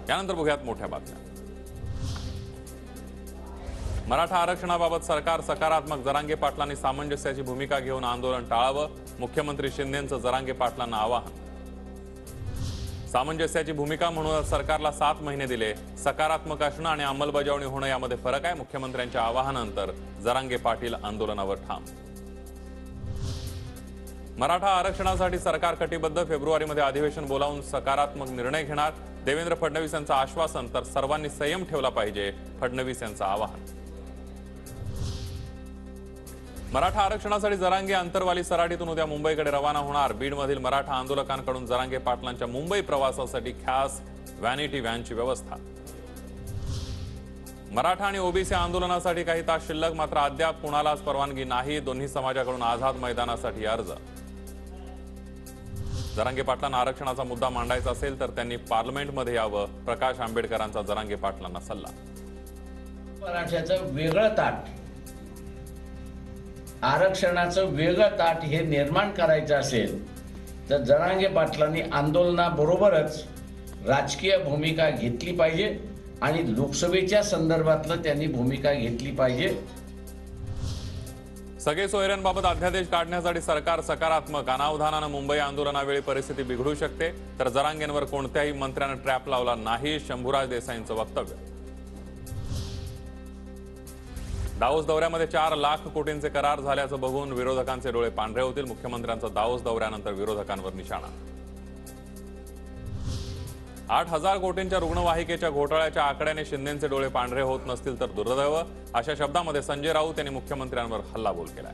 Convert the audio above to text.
यानंतर बघूयात मोठ्या बातम्या। मराठा आरक्षणाबाबत सरकार सकारात्मक, जरांगे पाटलांनी सामंजस्याची भूमिका घेऊन आंदोलन टाळावं, मुख्यमंत्री शिंदेंचं जरांगे पाटलांना आवाहन। सामंजस्याची भूमिका म्हणून सरकारला 7 महिने दिले, सकारात्मक असणं आणि अंमलबजावणी होणं यामध्ये फरक आहे। मुख्यमंत्र्यांच्या आवाहनानंतर जरांगे पाटील आंदोलनावर ठाम। मराठा आरक्षणासाठी सरकार कटिबद्ध, फेब्रुवारीमध्ये अधिवेशन बोलावून सकारात्मक निर्णय घेणार, देवेंद्र फडणवीस यांचं आश्वासन। तर सर्वांनी संयम ठेवला पाहिजे, फडणवीस यांचं आवाहन। मराठा आरक्षणासाठी जरांगे अंतरवाली सराटीतून उद्या मुंबईकडे रवाना होणार। बीडमधील मराठा आंदोलकांकडून जरांगे पाटलांच्या मुंबई प्रवासासाठी खास व्हॅनिटी व्हॅनची व्यवस्था। मराठा आणि ओबीसी आंदोलनासाठी काही तास शिल्लक, मात्र अद्याप कुणालाच परवानगी नाही। दोन्ही समाजाकडून आझाद मैदानासाठी अर्ज। जरांगे पाटलांना आरक्षणाचा मुद्दा मांडायचा असेल तर त्यांनी पार्लमेंटमध्ये यावं, प्रकाश आंबेडकरांचा जरांगे पाटलांना सल्ला। मराठ्याचं वेगळं ताट, आरक्षणाचं वेगळं ताट हे निर्माण करायचं असेल तर जरांगे पाटलांनी आंदोलनाबरोबरच राजकीय भूमिका घेतली पाहिजे आणि लोकसभेच्या संदर्भातलं त्यांनी भूमिका घेतली पाहिजे। सगळे सोयऱ्यांबाबत अध्यादेश काढण्यासाठी सरकार सकारात्मक, अनावधानानं मुंबई आंदोलनावेळी परिस्थिती बिघडू शकते, तर जरांगेंवर कोणत्याही मंत्र्यानं ट्रॅप लावला नाही, शंभूराज देसाईंचं वक्तव्य। दावोस दौऱ्यामध्ये 4 लाख कोटींचे करार झाल्याचं बघून विरोधकांचे डोळे पांढरे होतील, मुख्यमंत्र्यांचा दावोस दौऱ्यानंतर विरोधकांवर निशाणा। 8,000 कोटींच्या रुग्णवाहिकेच्या घोटाळ्याच्या आकड्याने शिंदेंचे डोळे पांढरे होत नसतील तर दुर्दैव, अशा शब्दांमध्ये संजय राऊत यांनी मुख्यमंत्र्यांवर हल्लाबोल केलाय।